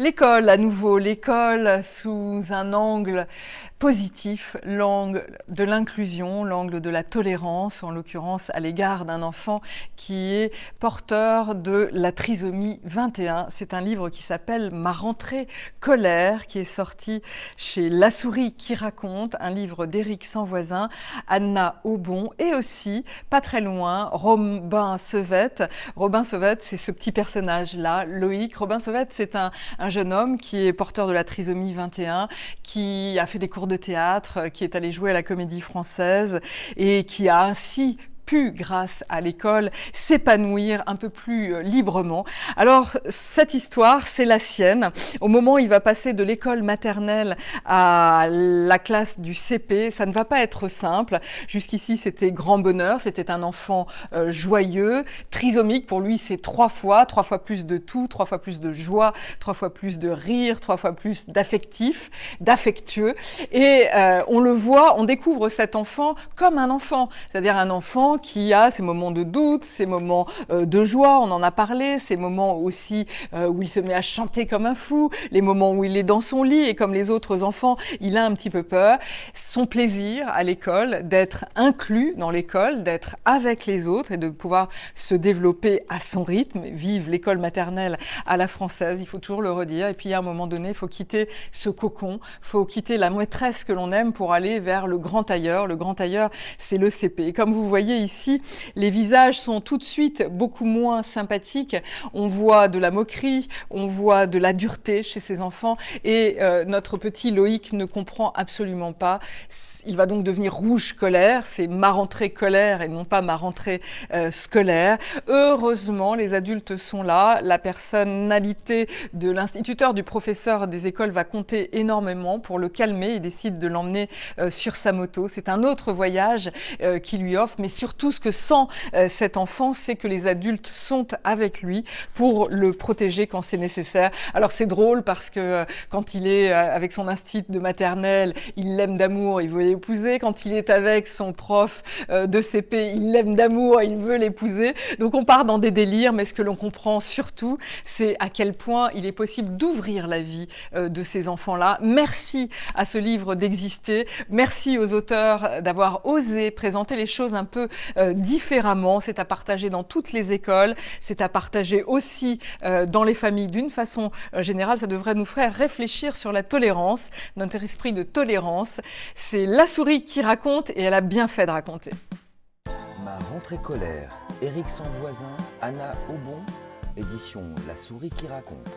L'école, à nouveau, l'école sous un angle positif, l'angle de l'inclusion, l'angle de la tolérance, en l'occurrence à l'égard d'un enfant qui est porteur de la trisomie 21. C'est un livre qui s'appelle Ma rentrée colère, qui est sorti chez La Souris qui raconte, un livre d'Éric Sanvoisin, Anna Aubon et aussi, pas très loin, Robin Sevette. Robin Sevette, c'est ce petit personnage-là, Loïc. Robin Sevette, c'est un jeune homme qui est porteur de la trisomie 21, qui a fait des cours de théâtre, qui est allé jouer à la Comédie Française et qui a ainsi pu, grâce à l'école, s'épanouir un peu plus librement. Alors, cette histoire, c'est la sienne. Au moment où il va passer de l'école maternelle à la classe du CP, ça ne va pas être simple. Jusqu'ici, c'était grand bonheur. C'était un enfant joyeux, trisomique. Pour lui, c'est trois fois plus de tout, 3 fois plus de joie, 3 fois plus de rire, 3 fois plus d'affectif, d'affectueux. Et on le voit, on découvre cet enfant comme un enfant, c'est-à-dire un enfant qui a ses moments de doute, ses moments de joie, on en a parlé, ces moments aussi où il se met à chanter comme un fou, les moments où il est dans son lit et comme les autres enfants, il a un petit peu peur. Son plaisir à l'école, d'être inclus dans l'école, d'être avec les autres et de pouvoir se développer à son rythme. Vive l'école maternelle à la française, il faut toujours le redire. Et puis à un moment donné, il faut quitter ce cocon, il faut quitter la maîtresse que l'on aime pour aller vers le grand ailleurs. Le grand ailleurs, c'est le CP. Et comme vous voyez ici, les visages sont tout de suite beaucoup moins sympathiques. On voit de la moquerie, on voit de la dureté chez ces enfants et notre petit Loïc ne comprend absolument pas. Il va donc devenir rouge colère, c'est ma rentrée colère et non pas ma rentrée scolaire. Heureusement, les adultes sont là, la personnalité de l'instituteur, du professeur des écoles va compter énormément pour le calmer. Il décide de l'emmener sur sa moto. C'est un autre voyage qu'il lui offre, mais surtout ce que sent cet enfant, c'est que les adultes sont avec lui pour le protéger quand c'est nécessaire. Alors c'est drôle parce que quand il est avec son institut de maternelle, il l'aime d'amour, il veut l'épouser. Quand il est avec son prof de CP, il l'aime d'amour, il veut l'épouser. Donc on part dans des délires, mais ce que l'on comprend surtout, c'est à quel point il est possible d'ouvrir la vie de ces enfants-là. Merci à ce livre d'exister. Merci aux auteurs d'avoir osé présenter les choses un peu différemment. C'est à partager dans toutes les écoles, c'est à partager aussi dans les familles d'une façon générale. Ça devrait nous faire réfléchir sur la tolérance, notre esprit de tolérance. C'est La Souris qui raconte et elle a bien fait de raconter. Ma rentrée colère, Éric Sanvoisin, Anna Aubon, édition La Souris qui raconte.